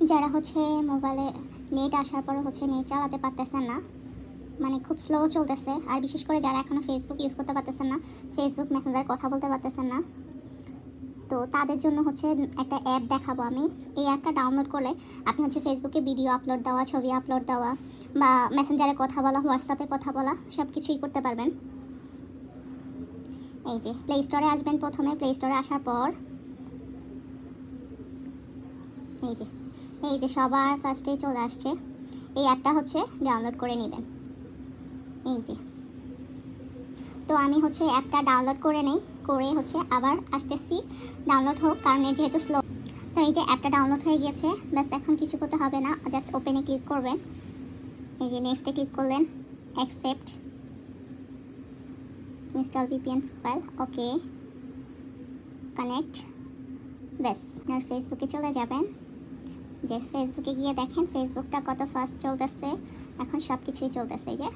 যারা হচ্ছে মোবাইলে নেট আসার পরে হচ্ছে নেট চালাতে পারতেছেন না, মানে খুব স্লো চলতেছে, আর বিশেষ করে যারা এখনও ফেসবুক ইউজ করতে পারতেছেন না, ফেসবুক মেসেঞ্জার কথা বলতে পারতেছেন না, তো তাদের জন্য হচ্ছে একটা অ্যাপ দেখাবো আমি। এই অ্যাপটা ডাউনলোড করলে আপনি হচ্ছে ফেসবুকে ভিডিও আপলোড দেওয়া, ছবি আপলোড দেওয়া, বা মেসেঞ্জারে কথা বলা, হোয়াটসঅ্যাপে কথা বলা, সব কিছুই করতে পারবেন। এই যে প্লে স্টোরে আসবেন, প্রথমে প্লে স্টোরে আসার পর এই যে সবার ফার্স্টেই চলে আসছে, এই অ্যাপটা হচ্ছে ডাউনলোড করে নেবেন। এই যে, তো আমি হচ্ছে অ্যাপটা ডাউনলোড করে নেই, করে হচ্ছে আবার আসতেছি ডাউনলোড হোক, কারণ এর যেহেতু স্লো। তো এই যে অ্যাপটা ডাউনলোড হয়ে গিয়েছে, ব্যাস এখন কিছু করতে হবে না, জাস্ট ওপেনে ক্লিক করবেন। এই যে নেক্সটে ক্লিক করলেন, অ্যাকসেপ্ট, ইনস্টল ভিপিএন প্রোফাইল, ওকে, কানেক্ট, ব্যাস আপনার ফেসবুকে চলে যাবেন। যে ফেসবুকে গিয়ে দেখেন ফেসবুকটা কত ফাস্ট চলতেছে, এখন সব কিছুই চলতেছে। এই যে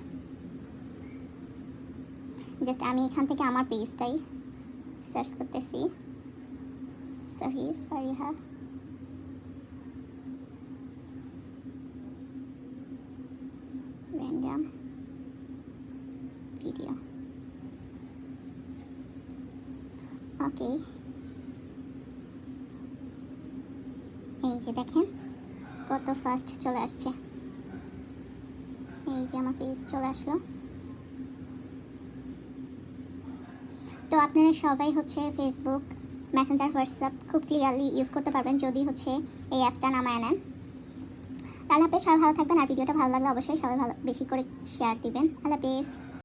জাস্ট আমি এখান থেকে আমার পেজটাই সার্চ করতেছি, ফারিহা র্যান্ডম ভিডিও, ওকে। এই যে দেখেন কত ফাস্ট চলে আসছে, এই যে আমার পেজ চলে আসলো। তো আপনারা সবাই হচ্ছে ফেসবুক, মেসেঞ্জার, হোয়াটসঅ্যাপ খুব ক্লিয়ারলি ইউজ করতে পারবেন যদি হচ্ছে এই অ্যাপসটা নামায় নেন। তাহলে আপনি সবাই ভালো থাকবেন, আর ভিডিওটা ভালো লাগলে অবশ্যই সবাই বেশি করে শেয়ার দিবেন। আল্লাহ হাফেজ।